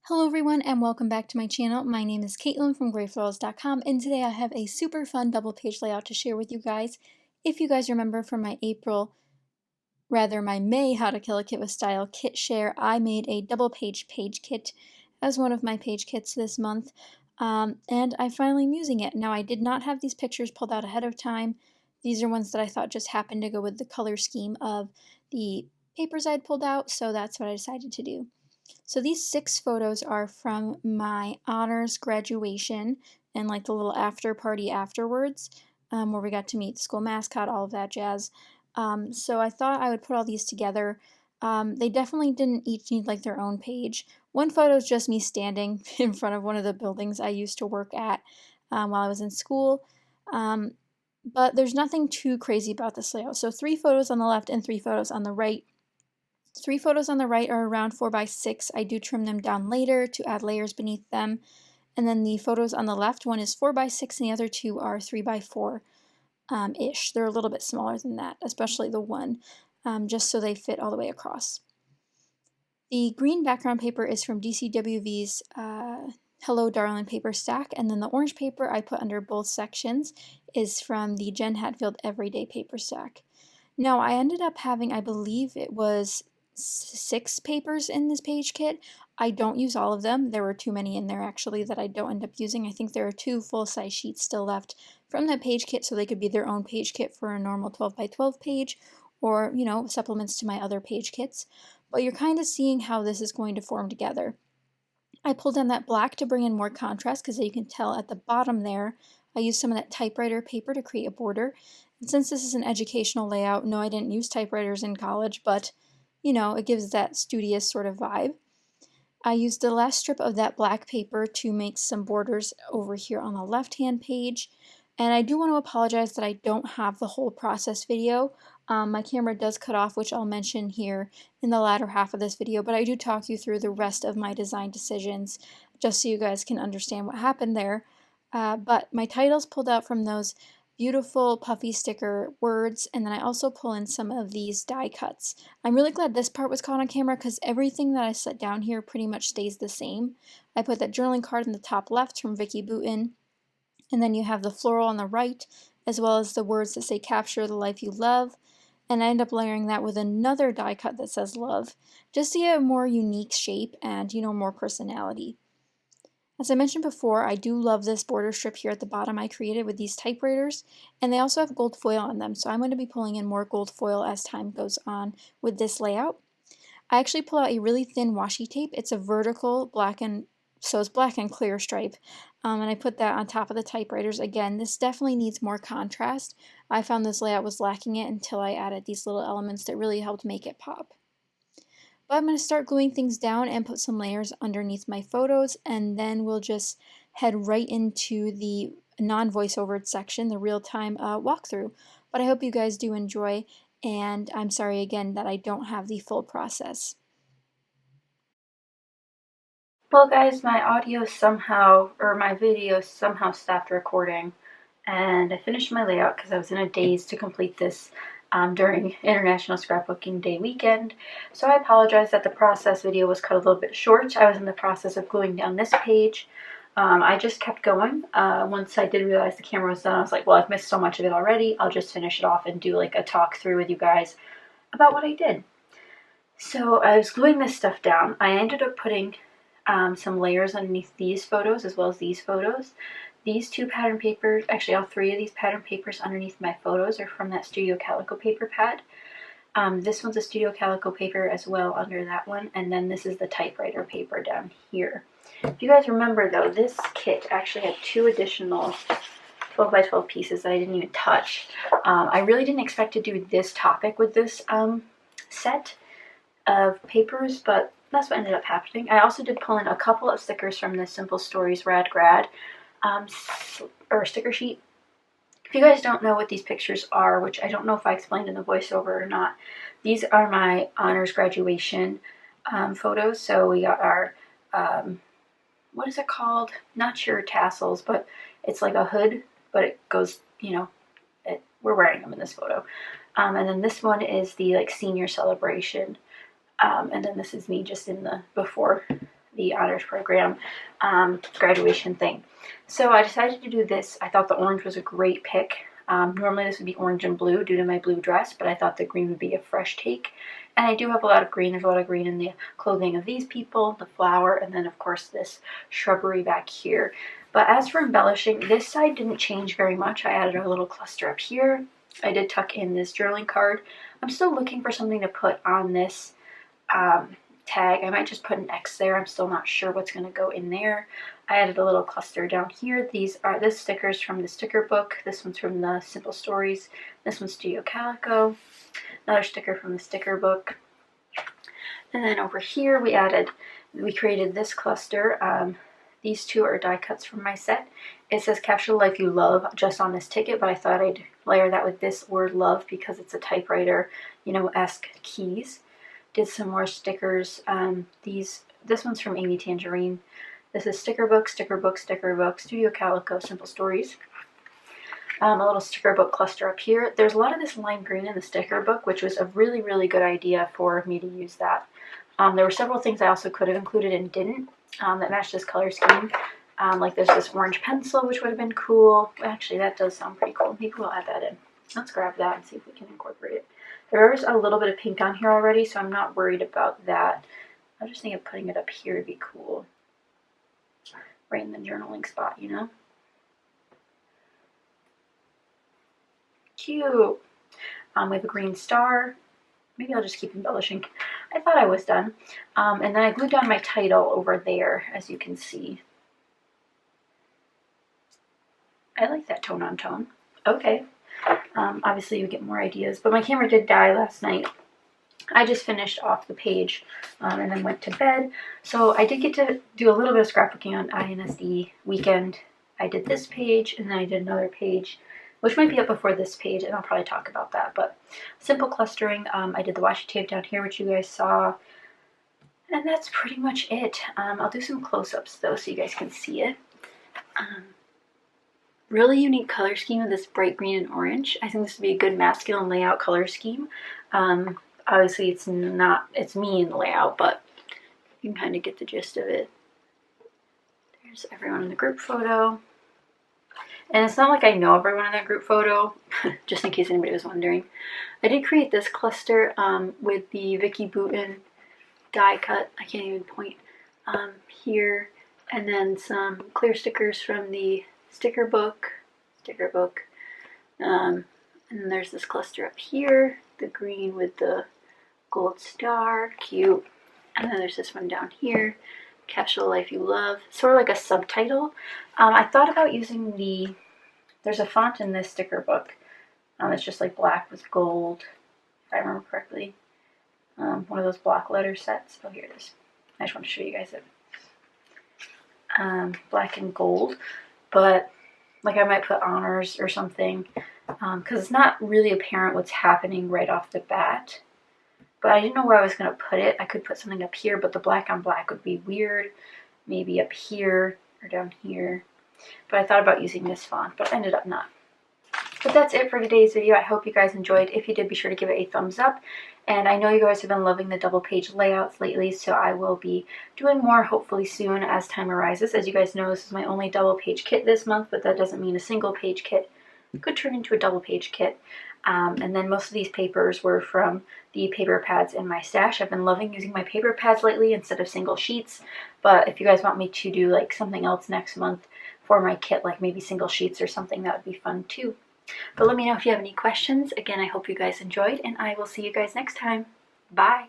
Hello everyone and welcome back to my channel. My name is Caitlin from grayflorals.com and today I have a super fun double page layout to share with you guys. If you guys remember from my May How to Kill a Kit with Style kit share, I made a double page kit as one of my page kits this month and I finally am using it. Now I did not have these pictures pulled out ahead of time. These are ones that I thought just happened to go with the color scheme of the papers I'd pulled out, so that's what I decided to do. So these 6 photos are from my honors graduation and like the little after party afterwards, where we got to meet the school mascot, all of that jazz. So I thought I would put all these together. They definitely didn't each need like their own page. One photo is just me standing in front of one of the buildings I used to work at while I was in school. But there's nothing too crazy about this layout. So 3 photos on the left and 3 photos on the right. 3 photos on the right are around 4x6. I do trim them down later to add layers beneath them. And then the photos on the left, one is 4x6 and the other 2 are 3x4 ish. They're a little bit smaller than that, especially the one, just so they fit all the way across. The green background paper is from DCWV's Hello Darlin paper stack, and then the orange paper I put under both sections is from the Jen Hatfield Everyday paper stack. Now I ended up having, I believe it was 6 papers in this page kit. I don't use all of them. There were too many in there actually that I don't end up using. I think there are 2 full-size sheets still left from that page kit, so they could be their own page kit for a normal 12x12 page, or, you know, supplements to my other page kits. But you're kind of seeing how this is going to form together. I pulled in that black to bring in more contrast because you can tell at the bottom there, I used some of that typewriter paper to create a border. And since this is an educational layout, no, I didn't use typewriters in college, but, you know, it gives that studious sort of vibe. I used the last strip of that black paper to make some borders over here on the left-hand page. And I do want to apologize that I don't have the whole process video. My camera does cut off, which I'll mention here in the latter half of this video, but I do talk you through the rest of my design decisions just so you guys can understand what happened there. But my title's pulled out from those beautiful puffy sticker words, and then I also pull in some of these die cuts. I'm really glad this part was caught on camera because everything that I set down here pretty much stays the same. I put that journaling card in the top left from Vicki Boutin, and then you have the floral on the right, as well as the words that say capture the life you love, and I end up layering that with another die cut that says love, just to get a more unique shape and, you know, more personality. As I mentioned before, I do love this border strip here at the bottom I created with these typewriters, and they also have gold foil on them, so I'm going to be pulling in more gold foil as time goes on with this layout. I actually pull out a really thin washi tape. It's a vertical it's black and clear stripe, and I put that on top of the typewriters. Again, this definitely needs more contrast. I found this layout was lacking it until I added these little elements that really helped make it pop. But I'm going to start gluing things down and put some layers underneath my photos, and then we'll just head right into the non-voiceover section, the real-time walkthrough. But I hope you guys do enjoy, and I'm sorry again that I don't have the full process. Well guys, my video somehow stopped recording, and I finished my layout because I was in a daze to complete this during International Scrapbooking Day weekend. So I apologize that the process video was cut a little bit short. I was in the process of gluing down this page. I just kept going. Once I did realize the camera was done, I was like, well, I've missed so much of it already. I'll just finish it off and do like a talk through with you guys about what I did. So I was gluing this stuff down. I ended up putting some layers underneath these photos as well as these photos. These 2 pattern papers, actually all 3 of these pattern papers underneath my photos are from that Studio Calico paper pad. This one's a Studio Calico paper as well under that one, and then this is the typewriter paper down here. If you guys remember though, this kit actually had 2 additional 12x12 pieces that I didn't even touch. I really didn't expect to do this topic with this set of papers, but that's what ended up happening. I also did pull in a couple of stickers from the Simple Stories Rad Grad sticker sheet. If you guys don't know what these pictures are, which I don't know if I explained in the voiceover or not, these are my honors graduation photos. So we got our, what is it called? Not sure, tassels, but it's like a hood, but it goes, you know, we're wearing them in this photo. And then this one is the like senior celebration. And then this is me just in the before the honors program graduation thing. So I decided to do this. I thought the orange was a great pick. Normally this would be orange and blue due to my blue dress, but I thought the green would be a fresh take. And I do have a lot of green. There's a lot of green in the clothing of these people, the flower, and then of course this shrubbery back here. But as for embellishing, this side didn't change very much. I added a little cluster up here. I did tuck in this journaling card. I'm still looking for something to put on this tag. I might just put an X there. I'm still not sure what's going to go in there. I added a little cluster down here. This sticker's from the sticker book. This one's from the Simple Stories. This one's Studio Calico. Another sticker from the sticker book. And then over here we created this cluster. These two are die cuts from my set. It says Capture the Life You Love just on this ticket, but I thought I'd layer that with this word love because it's a typewriter, esque keys. Did some more stickers. This one's from Amy Tangerine. This is sticker book, sticker book, sticker book, Studio Calico, Simple Stories. A little sticker book cluster up here. There's a lot of this lime green in the sticker book, which was a really, really good idea for me to use that. There were several things I also could have included and didn't that matched this color scheme. Like there's this orange pencil, which would have been cool. Actually, that does sound pretty cool. Maybe we'll add that in. Let's grab that and see if we can incorporate it. There's a little bit of pink on here already, so I'm not worried about that. I just think of putting it up here would be cool. Right in the journaling spot, Cute. We have a green star. Maybe I'll just keep embellishing. I thought I was done. And then I glued down my title over there, as you can see. I like that tone on tone. Okay. Obviously you get more ideas, but my camera did die last night. I just finished off the page and then went to bed. So I did get to do a little bit of scrapbooking on INSD weekend. I did this page and then I did another page, which might be up before this page, and I'll probably talk about that. But simple clustering. I did the washi tape down here, which you guys saw. And that's pretty much it. I'll do some close-ups though so you guys can see it. Really unique color scheme of this bright green and orange. I think this would be a good masculine layout color scheme. Obviously it's me in the layout, but you can kind of get the gist of it. There's everyone in the group photo. And it's not like I know everyone in that group photo, just in case anybody was wondering. I did create this cluster with the Vicki Boutin die cut. I can't even point here. And then some clear stickers from the sticker book. And then there's this cluster up here, the green with the gold star, cute. And then there's this one down here, Capture the Life You Love, sort of like a subtitle. I thought about using there's a font in this sticker book. It's just like black with gold, if I remember correctly. One of those block letter sets. Oh, here it is. I just want to show you guys it. Black and gold, but like I might put honors or something, because it's not really apparent what's happening right off the bat. But I didn't know where I was going to put it. I could put something up here, but the black on black would be weird. Maybe up here or down here. But I thought about using this font, but I ended up not. But that's it for today's video. I hope you guys enjoyed. If you did, be sure to give it a thumbs up. And I know you guys have been loving the double page layouts lately, so I will be doing more hopefully soon as time arises. As you guys know, this is my only double page kit this month, but that doesn't mean a single page kit could turn into a double page kit. And then most of these papers were from the paper pads in my stash. I've been loving using my paper pads lately instead of single sheets. But if you guys want me to do like something else next month for my kit, like maybe single sheets or something, that would be fun too. But let me know if you have any questions. Again, I hope you guys enjoyed, and I will see you guys next time. Bye!